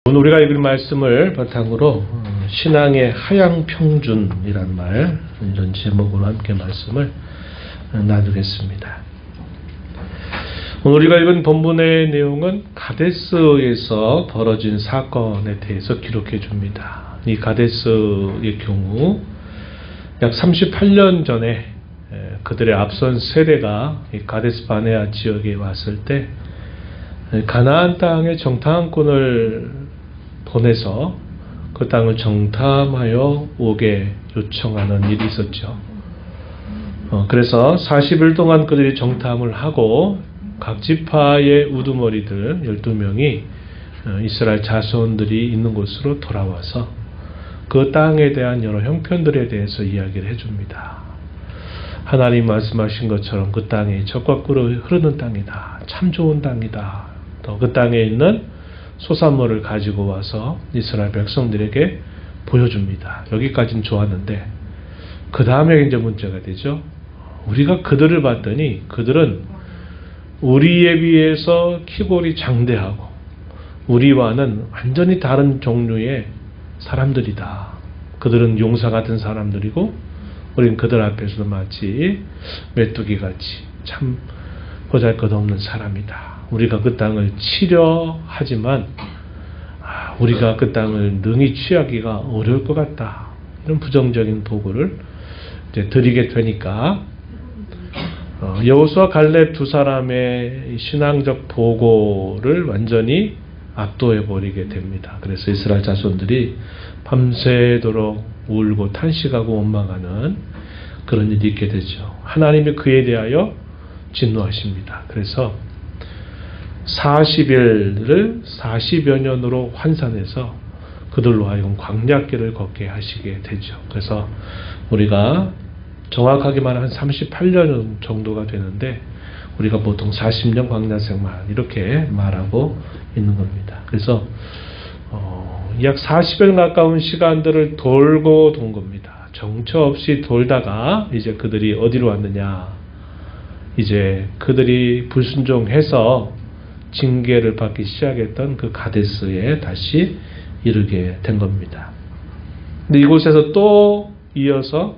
오늘 우리가 읽을 말씀을 바탕으로 신앙의 하향평준이란 말, 이런 제목으로 함께 말씀을 나누겠습니다. 오늘 우리가 읽은 본문의 내용은 가데스에서 벌어진 사건에 대해서 기록해 줍니다. 이 가데스의 경우 약 38년 전에 그들의 앞선 세대가 이 가데스 바네아 지역에 왔을 때 가나안 땅의 정탐꾼을 보내서 그 땅을 정탐하여 오게 요청하는 일이 있었죠. 그래서 40일 동안 그들이 정탐을 하고 각 지파의 우두머리들 12명이 이스라엘 자손들이 있는 곳으로 돌아와서 그 땅에 대한 여러 형편들에 대해서 이야기를 해줍니다. 하나님 말씀하신 것처럼 그 땅이 젖과 꿀이 흐르는 땅이다. 참 좋은 땅이다. 또 그 땅에 있는 소산물을 가지고 와서 이스라엘 백성들에게 보여줍니다. 여기까지는 좋았는데 그 다음에 이제 문제가 되죠. 우리가 그들을 봤더니 그들은 우리에 비해서 키골이 장대하고 우리와는 완전히 다른 종류의 사람들이다. 그들은 용사 같은 사람들이고 우린 그들 앞에서도 마치 메뚜기같이 참 보잘것없는 사람이다. 우리가 그 땅을 치려 하지만 우리가 그 땅을 능히 취하기가 어려울 것 같다. 이런 부정적인 보고를 이제 드리게 되니까 여호수아 갈렙 두 사람의 신앙적 보고를 완전히 압도해 버리게 됩니다. 그래서 이스라엘 자손들이 밤새도록 울고 탄식하고 원망하는 그런 일이 있게 되죠. 하나님이 그에 대하여 진노하십니다. 그래서 40일을 40여 년으로 환산해서 그들로 하여금 광야길을 걷게 하시게 되죠. 그래서 우리가 정확하게 말하면 38년 정도가 되는데 우리가 보통 40년 광야생활 이렇게 말하고 있는 겁니다. 그래서 약 40일 가까운 시간들을 돌고 돈 겁니다. 정처 없이 돌다가 이제 그들이 어디로 왔느냐, 이제 그들이 불순종해서 징계를 받기 시작했던 그 가데스에 다시 이르게 된 겁니다. 근데 이곳에서 또 이어서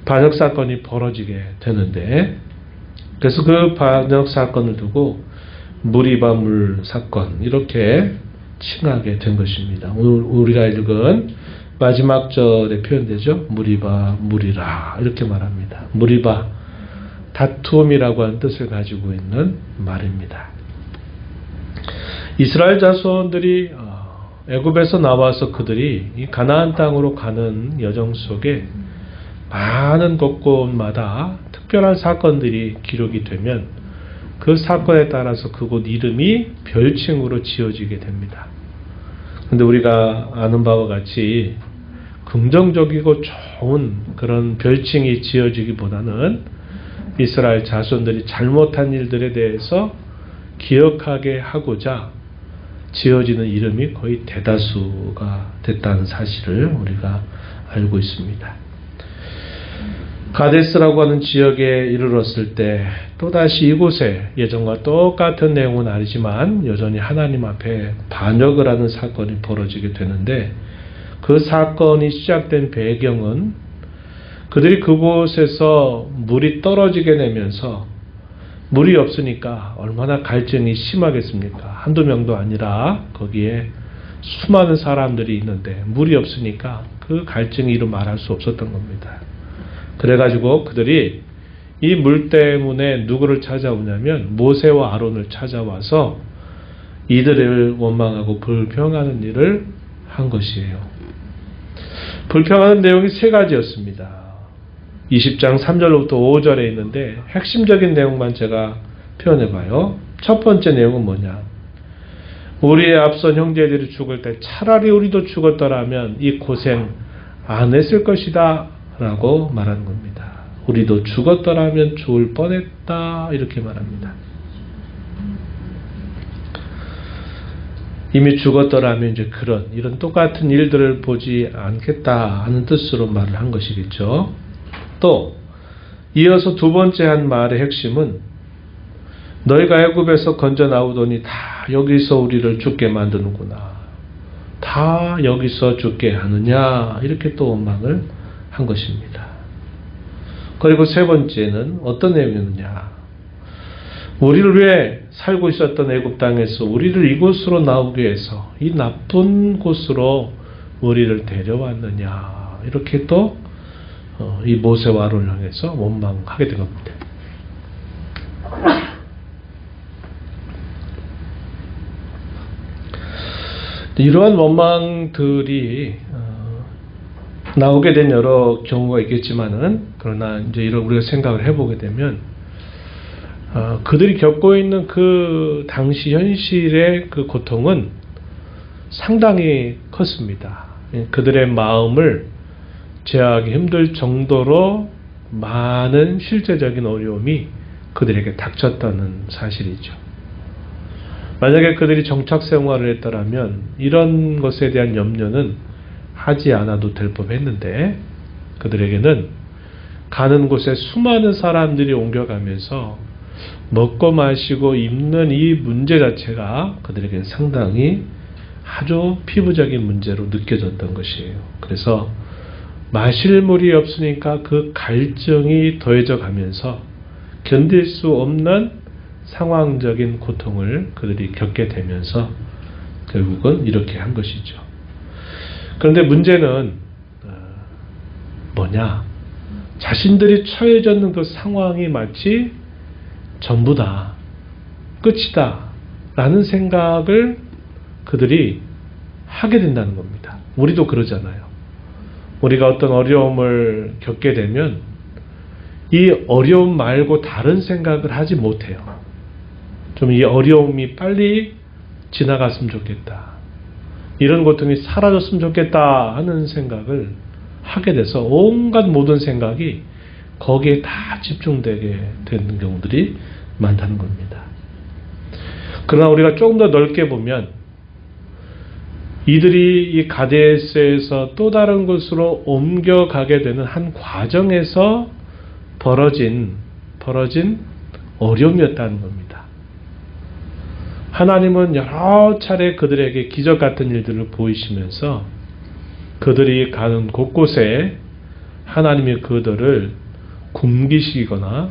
반역 사건이 벌어지게 되는데, 그래서 그 반역 사건을 두고 무리바 물 사건 이렇게 칭하게 된 것입니다. 오늘 우리가 읽은 마지막 절에 표현되죠. 무리바 물이라 이렇게 말합니다. 무리바 다툼이라고 하는 뜻을 가지고 있는 말입니다. 이스라엘 자손들이 애굽에서 나와서 그들이 이 가나안 땅으로 가는 여정 속에 많은 곳곳마다 특별한 사건들이 기록이 되면 그 사건에 따라서 그곳 이름이 별칭으로 지어지게 됩니다. 그런데 우리가 아는 바와 같이 긍정적이고 좋은 그런 별칭이 지어지기보다는 이스라엘 자손들이 잘못한 일들에 대해서 기억하게 하고자 지어지는 이름이 거의 대다수가 됐다는 사실을 우리가 알고 있습니다. 가데스라고 하는 지역에 이르렀을 때 또다시 이곳에 예전과 똑같은 내용은 아니지만 여전히 하나님 앞에 반역을 하는 사건이 벌어지게 되는데, 그 사건이 시작된 배경은 그들이 그곳에서 물이 떨어지게 되면서 물이 없으니까 얼마나 갈증이 심하겠습니까? 한두 명도 아니라 거기에 수많은 사람들이 있는데 물이 없으니까 그 갈증이 이루 말할 수 없었던 겁니다. 그래가지고 그들이 이 물 때문에 누구를 찾아오냐면 모세와 아론을 찾아와서 이들을 원망하고 불평하는 일을 한 것이에요. 불평하는 내용이 세 가지였습니다. 20장 3절로부터 5절에 있는데 핵심적인 내용만 제가 표현해봐요. 첫 번째 내용은 뭐냐? 우리의 앞선 형제들이 죽을 때 차라리 우리도 죽었더라면 이 고생 안 했을 것이다 라고 말하는 겁니다. 우리도 죽었더라면 좋을 뻔했다 이렇게 말합니다. 이미 죽었더라면 이제 이런 똑같은 일들을 보지 않겠다 하는 뜻으로 말을 한 것이겠죠. 또 이어서 두 번째 한 말의 핵심은 너희가 애굽에서 건져 나오더니 다 여기서 우리를 죽게 만드는구나. 다 여기서 죽게 하느냐 이렇게 또 원망을 한 것입니다. 그리고 세 번째는 어떤 내용이었느냐, 우리를 왜 살고 있었던 애굽 땅에서 우리를 이곳으로 나오게 해서 이 나쁜 곳으로 우리를 데려왔느냐 이렇게 또 이 모세와 아론을 향해서 원망하게 된 겁니다. 이러한 원망들이 나오게 된 여러 경우가 있겠지만은, 그러나 이제 이런 우리가 생각을 해보게 되면 그들이 겪고 있는 그 당시 현실의 그 고통은 상당히 컸습니다. 그들의 마음을 제어하기 힘들 정도로 많은 실제적인 어려움이 그들에게 닥쳤다는 사실이죠. 만약에 그들이 정착 생활을 했더라면 이런 것에 대한 염려는 하지 않아도 될 법했는데, 그들에게는 가는 곳에 수많은 사람들이 옮겨가면서 먹고 마시고 입는 이 문제 자체가 그들에게는 상당히 아주 피부적인 문제로 느껴졌던 것이에요. 그래서 마실 물이 없으니까 그 갈증이 더해져 가면서 견딜 수 없는 상황적인 고통을 그들이 겪게 되면서 결국은 이렇게 한 것이죠. 그런데 문제는 뭐냐? 자신들이 처해져 있는 그 상황이 마치 전부다, 끝이다 라는 생각을 그들이 하게 된다는 겁니다. 우리도 그러잖아요. 우리가 어떤 어려움을 겪게 되면 이 어려움 말고 다른 생각을 하지 못해요. 좀 이 어려움이 빨리 지나갔으면 좋겠다, 이런 고통이 사라졌으면 좋겠다 하는 생각을 하게 돼서 온갖 모든 생각이 거기에 다 집중되게 되는 경우들이 많다는 겁니다. 그러나 우리가 조금 더 넓게 보면 이들이 이 가데스에서 또 다른 곳으로 옮겨가게 되는 한 과정에서 벌어진 어려움이었다는 겁니다. 하나님은 여러 차례 그들에게 기적 같은 일들을 보이시면서 그들이 가는 곳곳에 하나님이 그들을 굶기시거나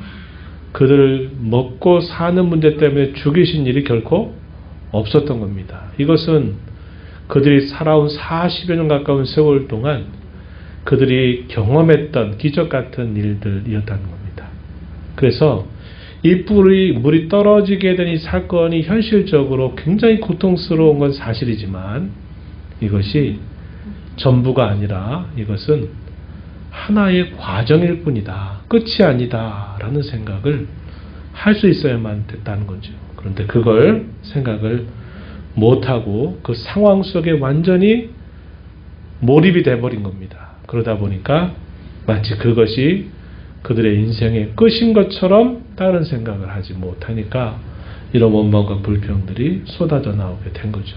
그들을 먹고 사는 문제 때문에 죽이신 일이 결코 없었던 겁니다. 이것은 그들이 살아온 40여 년 가까운 세월 동안 그들이 경험했던 기적 같은 일들이었다는 겁니다. 그래서 이 물이 떨어지게 된 이 사건이 현실적으로 굉장히 고통스러운 건 사실이지만 이것이 전부가 아니라 이것은 하나의 과정일 뿐이다, 끝이 아니다 라는 생각을 할 수 있어야만 됐다는 거죠. 그런데 그걸 생각을 못하고 그 상황 속에 완전히 몰입이 돼버린 겁니다. 그러다 보니까 마치 그것이 그들의 인생의 끝인 것처럼 다른 생각을 하지 못하니까 이런 원망과 불평들이 쏟아져 나오게 된 거죠.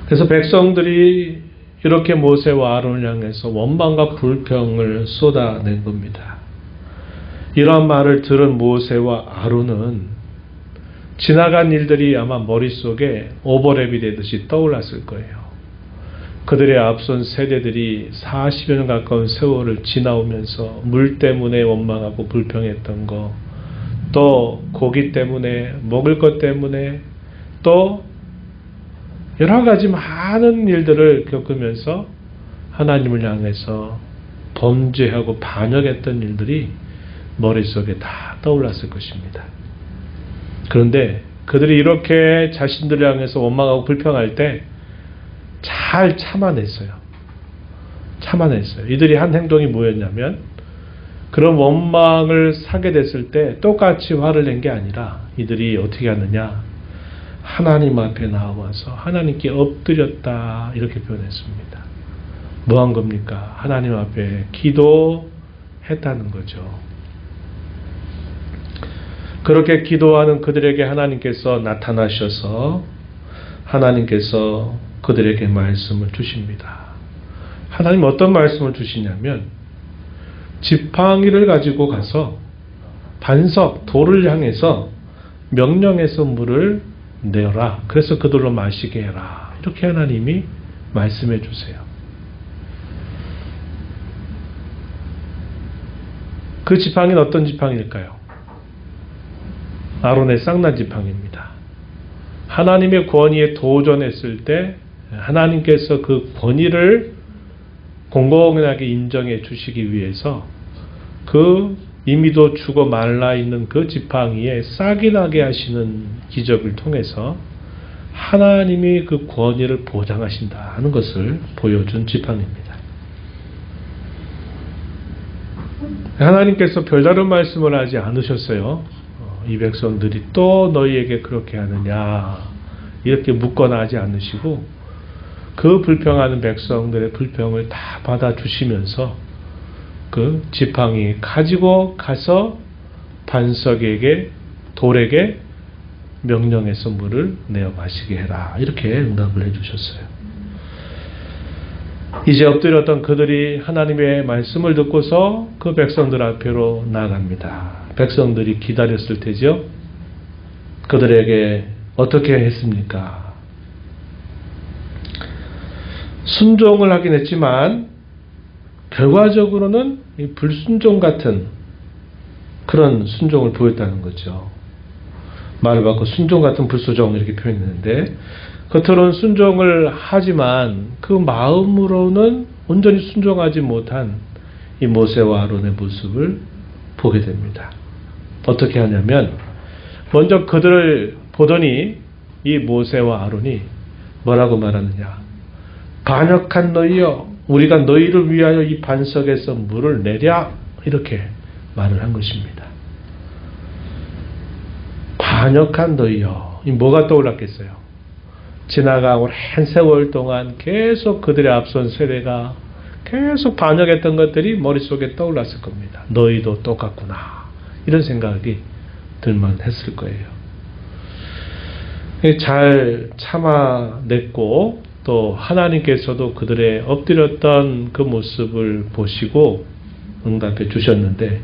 그래서 백성들이 이렇게 모세와 아론을 향해서 원망과 불평을 쏟아낸 겁니다. 이러한 말을 들은 모세와 아론은 지나간 일들이 아마 머릿속에 오버랩이 되듯이 떠올랐을 거예요. 그들의 앞선 세대들이 40여 년 가까운 세월을 지나오면서 물 때문에 원망하고 불평했던 거, 또 고기 때문에, 먹을 것 때문에, 또 여러 가지 많은 일들을 겪으면서 하나님을 향해서 범죄하고 반역했던 일들이 머릿속에 다 떠올랐을 것입니다. 그런데 그들이 이렇게 자신들을 향해서 원망하고 불평할 때 잘 참아냈어요. 이들이 한 행동이 뭐였냐면, 그런 원망을 사게 됐을 때 똑같이 화를 낸 게 아니라 이들이 어떻게 하느냐, 하나님 앞에 나와서 하나님께 엎드렸다 이렇게 표현했습니다. 뭐 한 겁니까? 하나님 앞에 기도했다는 거죠. 그렇게 기도하는 그들에게 하나님께서 나타나셔서 하나님께서 그들에게 말씀을 주십니다. 하나님 어떤 말씀을 주시냐면, 지팡이를 가지고 가서 반석, 돌을 향해서 명령해서 물을 내어라. 그래서 그들로 마시게 해라. 이렇게 하나님이 말씀해 주세요. 그 지팡이는 어떤 지팡이일까요? 아론의 쌍난 지팡이입니다. 하나님의 권위에 도전했을 때 하나님께서 그 권위를 공공하게 인정해 주시기 위해서 그 이미도 죽어 말라 있는 그 지팡이에 싹이 나게 하시는 기적을 통해서 하나님이 그 권위를 보장하신다는 것을 보여준 지팡이입니다. 하나님께서 별다른 말씀을 하지 않으셨어요. 이 백성들이 또 너희에게 그렇게 하느냐 이렇게 묻거나 하지 않으시고 그 불평하는 백성들의 불평을 다 받아주시면서 그 지팡이 가지고 가서 반석에게 돌에게 명령해서 물을 내어 마시게 해라 이렇게 응답을 해주셨어요. 이제 엎드렸던 그들이 하나님의 말씀을 듣고서 그 백성들 앞으로 나갑니다. 백성들이 기다렸을 테죠. 그들에게 어떻게 했습니까? 순종을 하긴 했지만 결과적으로는 이 불순종 같은 그런 순종을 보였다는 거죠. 말을 바꿔 순종 같은 불순종 이렇게 표현했는데 겉으로는 순종을 하지만 그 마음으로는 온전히 순종하지 못한 이 모세와 아론의 모습을 보게 됩니다. 어떻게 하냐면 먼저 그들을 보더니 이 모세와 아론이 뭐라고 말하느냐. 반역한 너희여 우리가 너희를 위하여 이 반석에서 물을 내랴 이렇게 말을 한 것입니다. 반역한 너희여 이 뭐가 떠올랐겠어요? 지나간 오랜 세월 동안 계속 그들의 앞선 세대가 계속 반역했던 것들이 머릿속에 떠올랐을 겁니다. 너희도 똑같구나 이런 생각이 들만 했을 거예요. 잘 참아냈고 또 하나님께서도 그들의 엎드렸던 그 모습을 보시고 응답해 주셨는데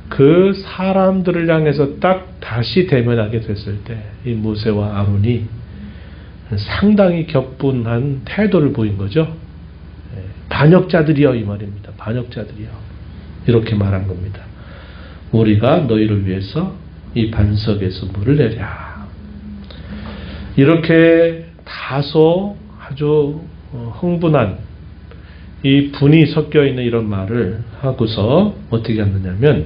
그 사람들을 향해서 딱 다시 대면하게 됐을 때 이 모세와 아론이 상당히 격분한 태도를 보인 거죠. 반역자들이여 이 말입니다. 반역자들이여 이렇게 말한 겁니다. 우리가 너희를 위해서 이 반석에서 물을 내랴. 이렇게 다소 아주 흥분한 이 분이 섞여 있는 이런 말을 하고서 어떻게 하느냐면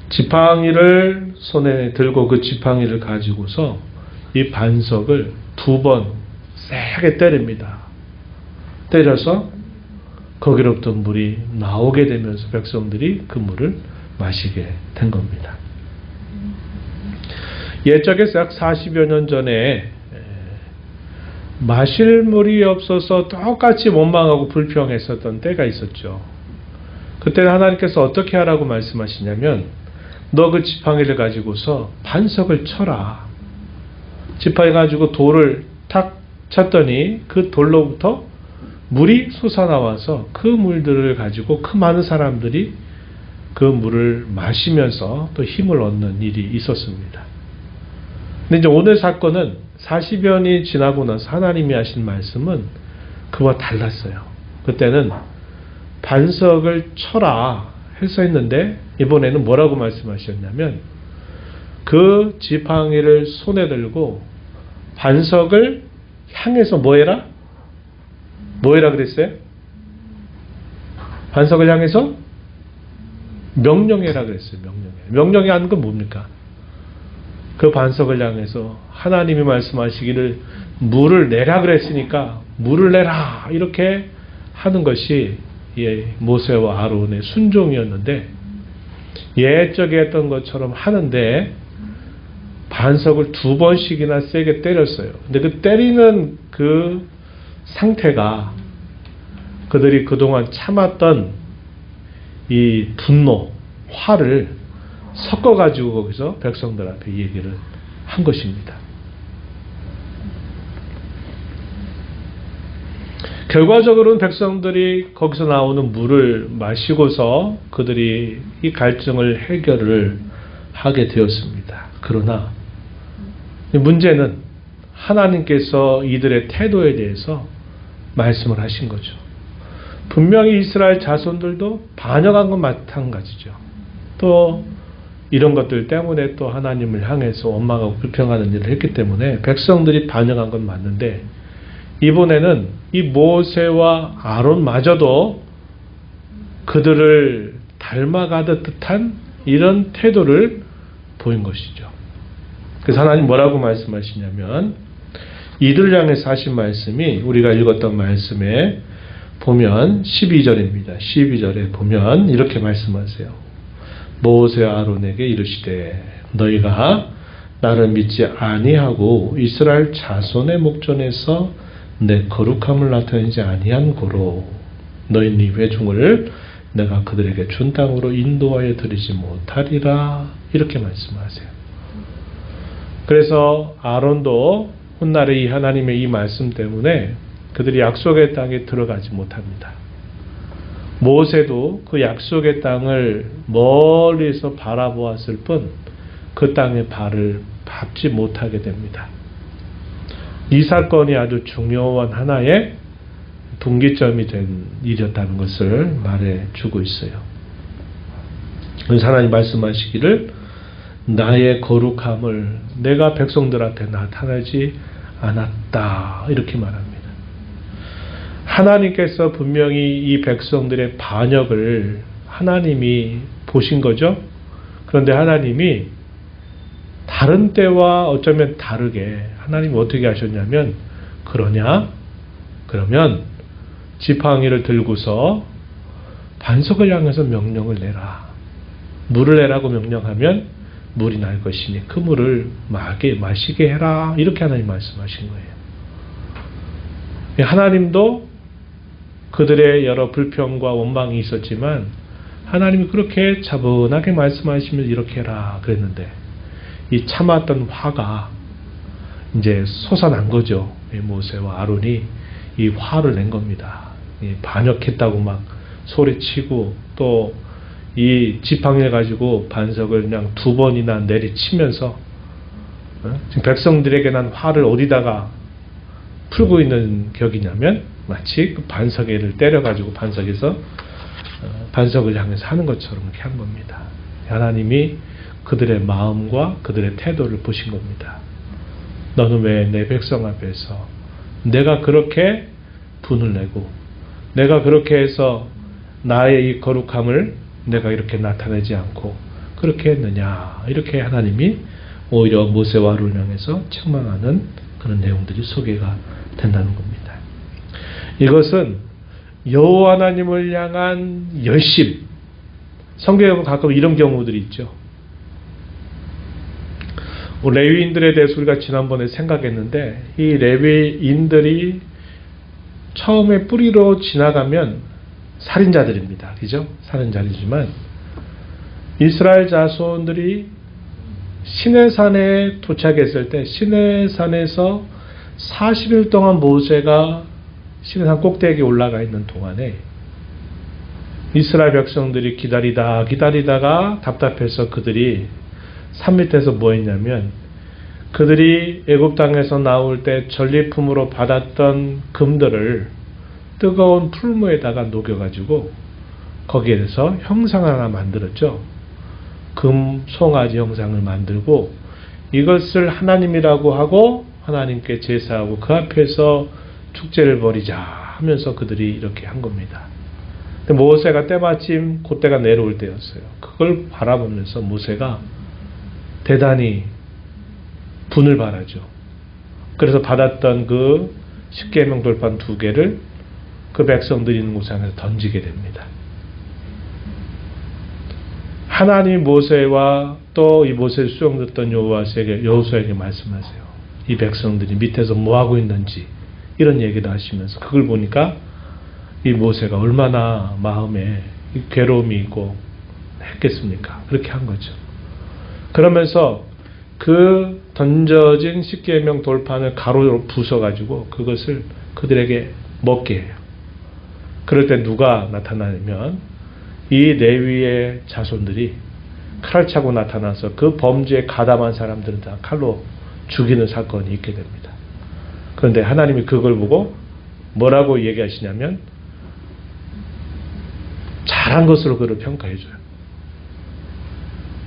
지팡이를 손에 들고 그 지팡이를 가지고서 이 반석을 2번 세게 때립니다. 때려서 거기로부터 물이 나오게 되면서 백성들이 그 물을 마시게 된 겁니다. 옛적에 약 40여 년 전에 마실 물이 없어서 똑같이 원망하고 불평했었던 때가 있었죠. 그때는 하나님께서 어떻게 하라고 말씀하시냐면 너 그 지팡이를 가지고서 반석을 쳐라. 지팡이 가지고 돌을 탁 쳤더니 그 돌로부터 물이 솟아나와서 그 물들을 가지고 그 많은 사람들이 그 물을 마시면서 또 힘을 얻는 일이 있었습니다. 근데 이제 오늘 사건은 40여 년이 지나고 나서 하나님이 하신 말씀은 그와 달랐어요. 그때는 반석을 쳐라 해서 했는데 이번에는 뭐라고 말씀하셨냐면 그 지팡이를 손에 들고 반석을 향해서 뭐해라? 뭐해라 그랬어요? 반석을 향해서 명령해라 그랬어요. 명령해 하는 건 뭡니까? 그 반석을 향해서 하나님이 말씀하시기를 물을 내라 그랬으니까 물을 내라 이렇게 하는 것이 모세와 아론의 순종이었는데 옛적에 했던 것처럼 하는데 반석을 2번씩이나 세게 때렸어요. 근데 그 때리는 그 상태가 그들이 그동안 참았던 이 분노, 화를 섞어가지고 거기서 백성들 앞에 얘기를 한 것입니다. 결과적으로는 백성들이 거기서 나오는 물을 마시고서 그들이 이 갈증을 해결을 하게 되었습니다. 그러나 문제는 하나님께서 이들의 태도에 대해서 말씀을 하신 거죠. 분명히 이스라엘 자손들도 반역한 건 마찬가지죠. 또 이런 것들 때문에 또 하나님을 향해서 원망하고 불평하는 일을 했기 때문에 백성들이 반역한 건 맞는데, 이번에는 이 모세와 아론마저도 그들을 닮아가듯 듯한 이런 태도를 보인 것이죠. 그래서 하나님 뭐라고 말씀하시냐면, 이들을 향해서 하신 말씀이 우리가 읽었던 말씀에 보면 12절입니다. 12절에 보면 이렇게 말씀하세요. 모세와 아론에게 이르시되 너희가 나를 믿지 아니하고 이스라엘 자손의 목전에서 내 거룩함을 나타내지 아니한 고로 너희 네 회중을 내가 그들에게 준 땅으로 인도하여 드리지 못하리라. 이렇게 말씀하세요. 그래서 아론도 훗날에 이 하나님의 이 말씀 때문에 그들이 약속의 땅에 들어가지 못합니다. 모세도 그 약속의 땅을 멀리서 바라보았을 뿐 그 땅에 발을 밟지 못하게 됩니다. 이 사건이 아주 중요한 하나의 분기점이 된 일이었다는 것을 말해주고 있어요. 그래서 하나님 말씀하시기를 나의 거룩함을 내가 백성들한테 나타내지 않았다, 이렇게 말합니다. 하나님께서 분명히 이 백성들의 반역을 하나님이 보신 거죠. 그런데 하나님이 다른 때와 어쩌면 다르게 하나님이 어떻게 하셨냐면, 그러면 지팡이를 들고서 반석을 향해서 명령을 내라. 물을 내라고 명령하면 물이 날 것이니 그 물을 마시게 해라. 이렇게 하나님 말씀하신 거예요. 하나님도 그들의 여러 불평과 원망이 있었지만 하나님이 그렇게 차분하게 말씀하시면 이렇게 해라 그랬는데, 이 참았던 화가 이제 솟아난 거죠. 모세와 아론이 이 화를 낸 겁니다. 반역했다고 막 소리치고 또 이 지팡이를 가지고 반석을 그냥 2번이나 내리치면서 지금 백성들에게 난 화를 어디다가 풀고 있는 격이냐면 마치 그 반석에를 때려가지고 반석에서 반석을 향해서 하는 것처럼 이렇게 한 겁니다. 하나님이 그들의 마음과 그들의 태도를 보신 겁니다. 너는 왜 내 백성 앞에서 내가 그렇게 분을 내고 내가 그렇게 해서 나의 이 거룩함을 내가 이렇게 나타내지 않고 그렇게 했느냐, 이렇게 하나님이 오히려 모세와 아론을 향해서 책망하는 그런 내용들이 소개가 된다는 겁니다. 이것은 여호와 하나님을 향한 열심, 성경에 보면 가끔 이런 경우들이 있죠. 레위인들에 대해서 우리가 지난번에 생각했는데, 이 레위인들이 처음에 뿌리로 지나가면 살인자들입니다. 그죠? 살인자이지만 이스라엘 자손들이 시내산에 도착했을 때 시내산에서 40일 동안 모세가 시내산 꼭대기에 올라가 있는 동안에 이스라엘 백성들이 기다리다가 답답해서 그들이 산 밑에서 뭐 했냐면, 그들이 애굽 땅에서 나올 때 전리품으로 받았던 금들을 뜨거운 풀무에다가 녹여가지고 거기에서 형상 하나 만들었죠. 금 송아지 형상을 만들고 이것을 하나님이라고 하고 하나님께 제사하고 그 앞에서 축제를 벌이자 하면서 그들이 이렇게 한 겁니다. 근데 모세가 때마침 그때가 내려올 때였어요. 그걸 바라보면서 모세가 대단히 분을 발하죠. 그래서 받았던 그 십계명 돌판 2개를 그 백성들이 있는 곳에 던지게 됩니다. 하나님이 모세와 또 이 모세를 수용됐던 여호수아에게 말씀하세요. 이 백성들이 밑에서 뭐하고 있는지 이런 얘기를 하시면서 그걸 보니까 이 모세가 얼마나 마음에 괴로움이 있고 했겠습니까? 그렇게 한 거죠. 그러면서 그 던져진 십계명 돌판을 가로로 부숴가지고 그것을 그들에게 먹게 해요. 그럴 때 누가 나타나냐면 이 레위의 자손들이 칼을 차고 나타나서 그 범죄에 가담한 사람들은 다 칼로 죽이는 사건이 있게 됩니다. 그런데 하나님이 그걸 보고 뭐라고 얘기하시냐면 잘한 것으로 그를 평가해줘요.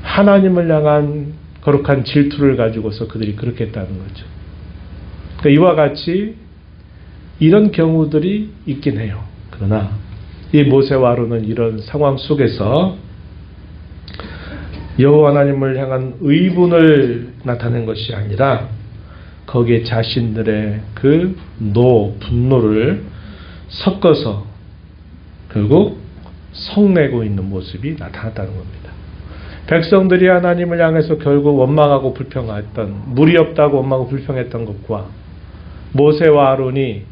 하나님을 향한 거룩한 질투를 가지고서 그들이 그렇게 했다는 거죠. 그러니까 이와 같이 이런 경우들이 있긴 해요. 그러나 이 모세와 아론은 이런 상황 속에서 여호와 하나님을 향한 의분을 나타낸 것이 아니라 거기에 자신들의 그 분노를 섞어서 결국 성내고 있는 모습이 나타났다는 겁니다. 백성들이 하나님을 향해서 결국 원망하고 불평했던, 물이 없다고 원망하고 불평했던 것과 모세와 아론이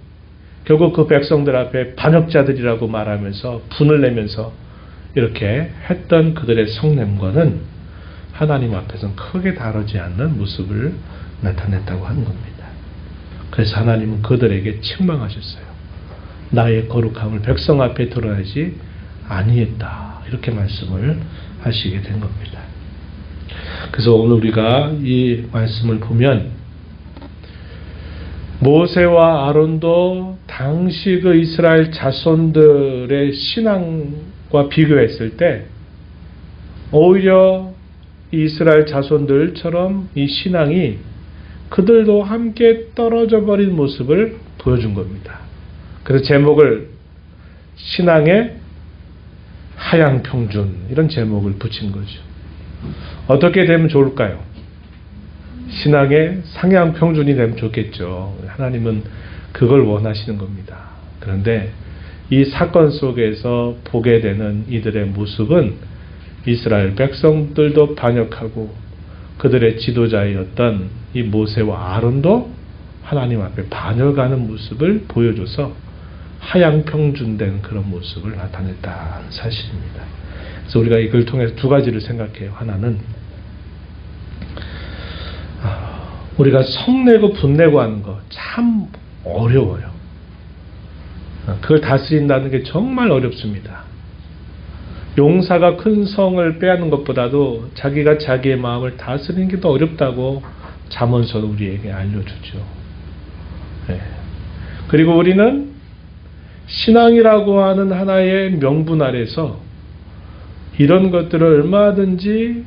결국 그 백성들 앞에 반역자들이라고 말하면서 분을 내면서 이렇게 했던 그들의 성냄과는 하나님 앞에서는 크게 다르지 않는 모습을 나타냈다고 하는 겁니다. 그래서 하나님은 그들에게 책망하셨어요. 나의 거룩함을 백성 앞에 드러내지 아니했다. 이렇게 말씀을 하시게 된 겁니다. 그래서 오늘 우리가 이 말씀을 보면 모세와 아론도 당시 그 이스라엘 자손들의 신앙과 비교했을 때 오히려 이스라엘 자손들처럼 이 신앙이 그들도 함께 떨어져 버린 모습을 보여준 겁니다. 그래서 제목을 신앙의 하향평준 이런 제목을 붙인 거죠. 어떻게 되면 좋을까요? 신앙의 상향평준이 되면 좋겠죠. 하나님은 그걸 원하시는 겁니다. 그런데 이 사건 속에서 보게 되는 이들의 모습은 이스라엘 백성들도 반역하고 그들의 지도자였던 이 모세와 아론도 하나님 앞에 반역하는 모습을 보여줘서 하향평준된 그런 모습을 나타냈다는 사실입니다. 그래서 우리가 이걸 통해서 두 가지를 생각해요. 하나는 우리가 성내고 분내고 하는 거 참 어려워요. 그걸 다스린다는 게 정말 어렵습니다. 용사가 큰 성을 빼앗는 것보다도 자기가 자기의 마음을 다스리는 게 더 어렵다고 잠언서도 우리에게 알려주죠. 네. 그리고 우리는 신앙이라고 하는 하나의 명분 아래서 이런 것들을 얼마든지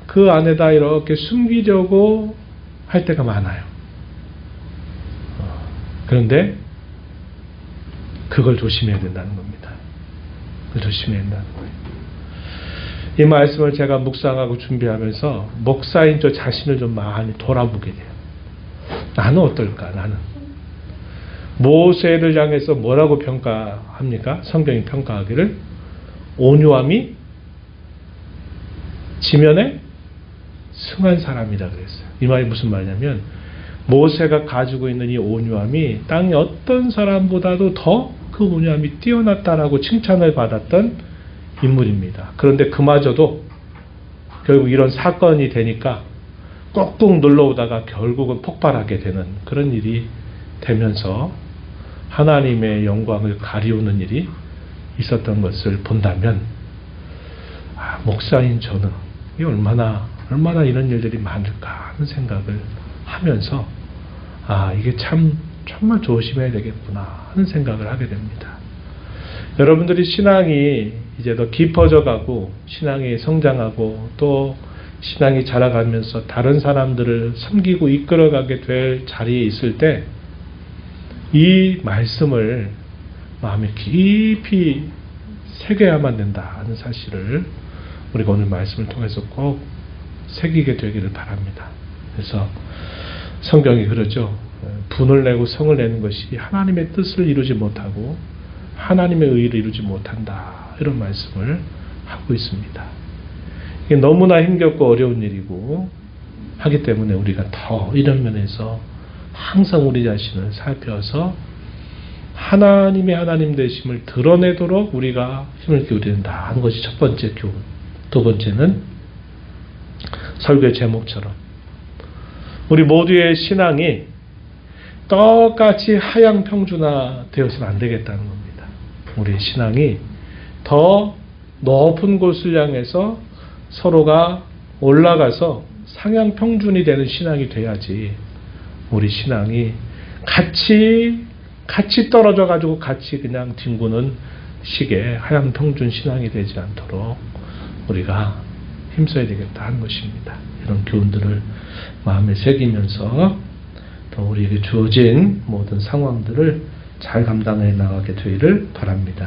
그 안에다 이렇게 숨기려고 할 때가 많아요. 그런데 그걸 조심해야 된다는 겁니다. 그걸 조심해야 된다는 거예요. 이 말씀을 제가 묵상하고 준비하면서 목사인 저 자신을 좀 많이 돌아보게 돼요. 나는 어떨까? 나는 모세를 향해서 뭐라고 평가합니까? 성경이 평가하기를 온유함이 지면에 승한 사람이라 그랬어요. 이 말이 무슨 말이냐면 모세가 가지고 있는 이 온유함이 땅의 어떤 사람보다도 더 그 온유함이 뛰어났다라고 칭찬을 받았던 인물입니다. 그런데 그마저도 결국 이런 사건이 되니까 꾹꾹 눌러오다가 결국은 폭발하게 되는 그런 일이 되면서 하나님의 영광을 가리우는 일이 있었던 것을 본다면 목사인 저는 이 얼마나 이런 일들이 많을까 하는 생각을 하면서 이게 정말 조심해야 되겠구나 하는 생각을 하게 됩니다. 여러분들이 신앙이 이제 더 깊어져 가고 신앙이 성장하고 또 신앙이 자라가면서 다른 사람들을 섬기고 이끌어가게 될 자리에 있을 때 이 말씀을 마음에 깊이 새겨야만 된다 하는 사실을 우리가 오늘 말씀을 통해서 꼭 새기게 되기를 바랍니다. 그래서 성경이 그러죠. 분을 내고 성을 내는 것이 하나님의 뜻을 이루지 못하고 하나님의 의를 이루지 못한다. 이런 말씀을 하고 있습니다. 이게 너무나 힘겹고 어려운 일이고 하기 때문에 우리가 더 이런 면에서 항상 우리 자신을 살펴서 하나님의 하나님 되심을 드러내도록 우리가 힘을 기울여야 된다 하는 것이 첫 번째 교훈. 두 번째는 설교의 제목처럼 우리 모두의 신앙이 똑같이 하향평준화 되어서는 안 되겠다는 겁니다. 우리의 신앙이 더 높은 곳을 향해서 서로가 올라가서 상향 평준이 되는 신앙이 돼야지 우리 신앙이 같이 떨어져 가지고 같이 그냥 뒹구는 식의 하향 평준 신앙이 되지 않도록 우리가 힘써야 되겠다 하는 것입니다. 이런 교훈들을 마음에 새기면서 또 우리에게 주어진 모든 상황들을 잘 감당해 나가게 되기를 바랍니다.